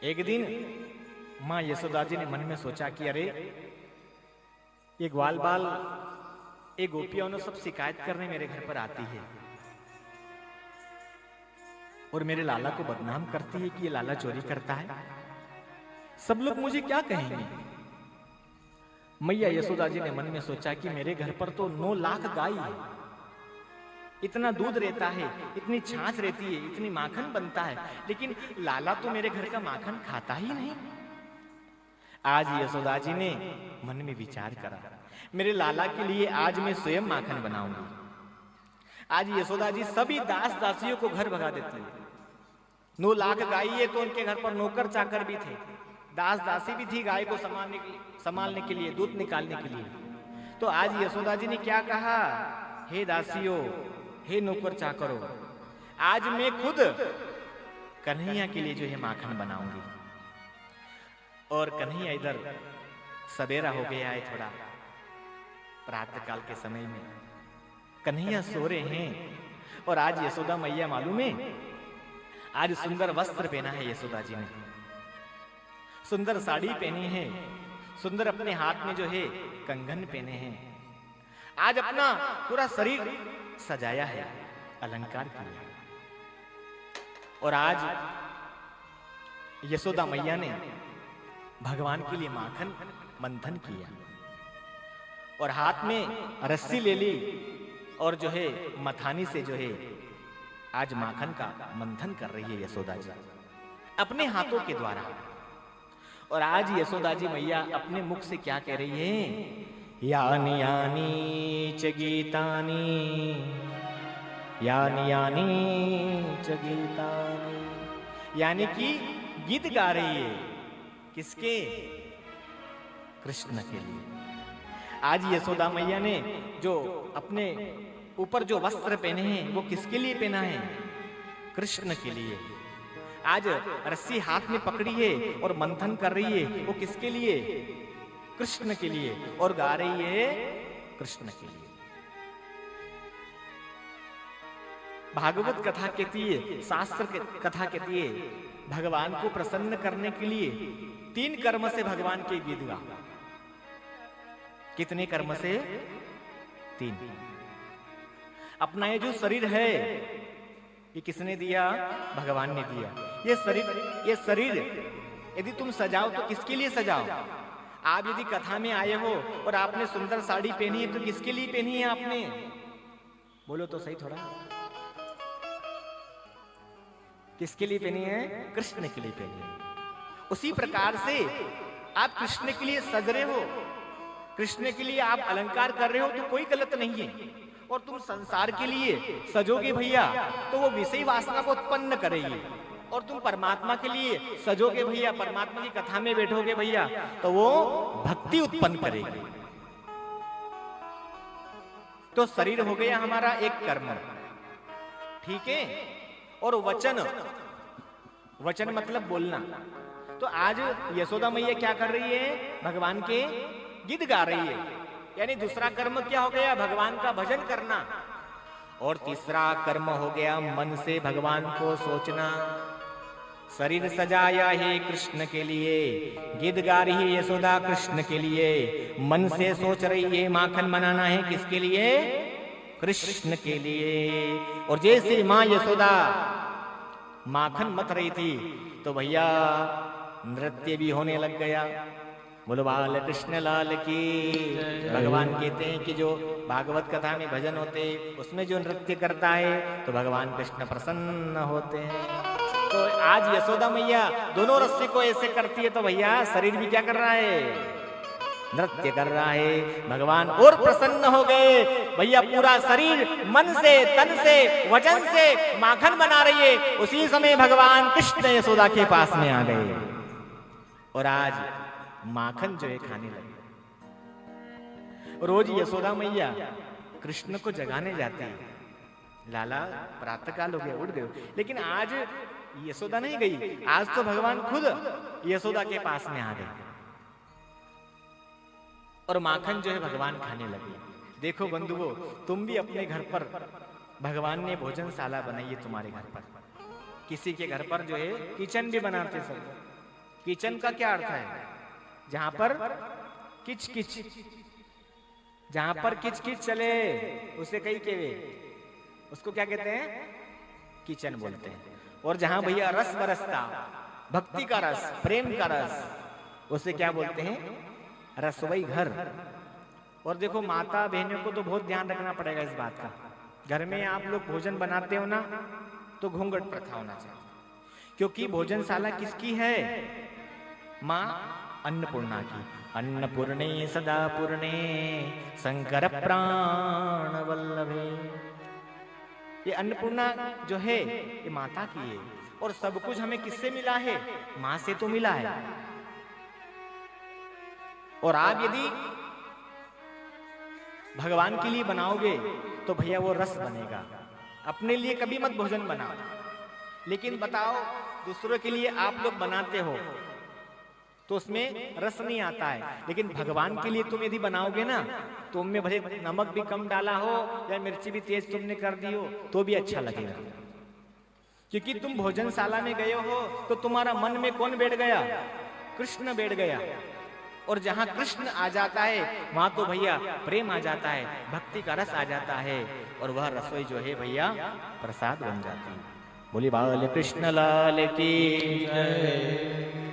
एक दिन माँ यशोदा जी ने मन में सोचा कि अरे ये ग्वाल बाल ये गोपियां उन्हें सब शिकायत करने मेरे घर पर आती है और मेरे लाला को बदनाम करती है कि ये लाला चोरी करता है। सब लोग मुझे क्या कहेंगे। मैया यशोदा जी ने मन में सोचा कि मेरे घर पर तो 9 लाख गाय है, इतना दूध रहता है, इतनी छाछ रहती है, इतनी माखन बनता है, लेकिन लाला तो मेरे घर का माखन खाता ही नहीं। आज यशोदा जी ने मन में विचार करा, मेरे लाला के लिए आज मैं स्वयं माखन बनाऊंगी। आज यशोदा जी सभी दास दासियों को घर भगा देती है। 9 लाख गाय है तो उनके घर पर नौकर चाकर भी थे, दास दासी भी थी गाय को संभालने के लिए, दूध निकालने के लिए। तो आज यशोदा जी ने क्या कहा, हे दासियों, हे नौकर चाकरों, आज मैं खुद कन्हैया के लिए जो है माखन बनाऊंगी। और कन्हैया इधर सवेरा हो गया है, थोड़ा प्रातः काल के समय में कन्हैया सो रहे हैं। और आज यशोदा मैया मालूम है, आज सुंदर वस्त्र पहना है यशोदा जी ने, सुंदर साड़ी पहनी है, सुंदर अपने हाथ में जो है कंगन पहने हैं। आज अपना पूरा शरीर सजाया है, अलंकार किया। और आज यशोदा मैया ने भगवान के लिए माखन मंथन किया और हाथ में रस्सी ले ली और जो है मथानी से जो है आज माखन का मंथन कर रही है यशोदा जी अपने हाथों के द्वारा। और आज यशोदा जी मैया अपने मुख से क्या कह रही है, यानी यानी च गीतानी, यानी यानी च गीतानी, यानी कि गीत गा रही है। किसके? कृष्ण के लिए। आज यशोदा मैया ने जो अपने ऊपर जो वस्त्र पहने हैं वो किसके लिए पहना है? कृष्ण के लिए। आज रस्सी हाथ में पकड़ी है और मंथन कर रही है, वो किसके लिए? कृष्ण के लिए। और गा रही है कृष्ण के लिए। भागवत कथा कहती है, शास्त्र कथा कहती है, भगवान को प्रसन्न करने के लिए 3 कर्म से भगवान के गीत गा। कितने कर्म से? 3। अपना ये जो शरीर है ये किसने दिया? भगवान ने दिया। ये शरीर यदि तुम सजाओ तो किसके लिए सजाओ? आप यदि कथा में आए हो और आपने सुंदर साड़ी पहनी है तो किसके लिए पहनी है आपने? बोलो तो सही थोड़ा। किसके लिए पहनी है? कृष्ण के लिए पहनी है। उसी प्रकार से आप कृष्ण के लिए सज रहे हो, कृष्ण के लिए आप अलंकार कर रहे हो तो कोई गलत नहीं है। और तुम संसार के लिए सजोगे भैया तो वो विषय वासना को उत्पन्न करेगी। और तुम परमात्मा के लिए सजोगे भैया, परमात्मा की कथा में बैठोगे भैया तो वो भक्ति उत्पन्न करेगी। तो शरीर हो गया हमारा एक कर्म, ठीक है। और वचन मतलब बोलना। तो आज यशोदा मैया क्या कर रही है? भगवान के गीत गा रही है। यानी दूसरा कर्म क्या हो गया? भगवान का भजन करना। और तीसरा कर्म हो गया मन से भगवान को सोचना। शरीर सजाया है कृष्ण के लिए, गीत गा रही है यशोदा कृष्ण के लिए, मन से सोच रही है माखन बनाना है किसके लिए? कृष्ण के लिए। और जैसे माँ यशोदा माखन मथ रही थी तो भैया नृत्य भी होने लग गया। बोलो बाल कृष्ण लाल की। भगवान कहते हैं कि जो भागवत कथा में भजन होते उसमें जो नृत्य करता है तो भगवान कृष्ण प्रसन्न होते हैं। तो आज यशोदा मैया दोनों रस्सी को ऐसे करती है तो भैया शरीर भी क्या कर रहा है? नृत्य कर रहा है। भगवान और प्रसन्न हो गए भैया, पूरा शरीर मन से तन से वचन से माखन बना रही है। उसी समय भगवान कृष्ण यशोदा के पास में आ गए और आज माखन जो है खाने लगे। रोज यशोदा मैया कृष्ण को जगाने जाते हैं, लाला प्रातःकाल हो गया, उठ गए। लेकिन आज यशोदा नहीं गई, आज तो भगवान खुद यशोदा के पास में आ गए और माखन जो है भगवान खाने लगे। देखो बंधुओं, तुम भी अपने घर पर भगवान ने भोजनशाला बनाई है। तुम्हारे घर पर किसी के घर पर जो है किचन भी बनाते सब, किचन का क्या अर्थ है? जहां पर किच किच, जहां पर किच किच चले उसे कई केवे, उसको क्या कहते हैं? किचन बोलते हैं। और जहां भैया रस बरसता, भक्ति का रस, प्रेम का रस, उसे क्या बोलते हैं? रसोई घर। और देखो माता बहनों को तो बहुत ध्यान रखना पड़ेगा इस बात का। घर में आप लोग भोजन बनाते हो ना, तो घूंघट प्रथा होना चाहिए, क्योंकि भोजनशाला किसकी है? माँ अन्नपूर्णा की। अन्नपूर्णे सदा पूर्णे शंकर प्राण वल्लभे। ये अन्नपूर्णा जो है ये माता की है, और सब कुछ हमें किससे मिला है? माँ से तो मिला है। और आप यदि भगवान के लिए बनाओगे तो भैया वो रस बनेगा। अपने लिए कभी मत भोजन बनाओ, लेकिन बताओ दूसरों के लिए आप लोग बनाते हो तो उसमें रस नहीं आता है। लेकिन भगवान के लिए तुम यदि बनाओगे ना, तो उनमें भले नमक भी कम डाला हो या मिर्ची भी तेज तुमने कर दी हो तो भी अच्छा लगेगा। क्योंकि तुम भोजनशाला में गए हो तो तुम्हारा मन में कौन बैठ गया? कृष्ण बैठ गया। और जहां कृष्ण आ जाता है वहां तो भैया प्रेम आ जाता है, भक्ति का रस आ जाता है, और वह रसोई जो है भैया प्रसाद बन जाती है। बोली बाल कृष्ण लाल की जय।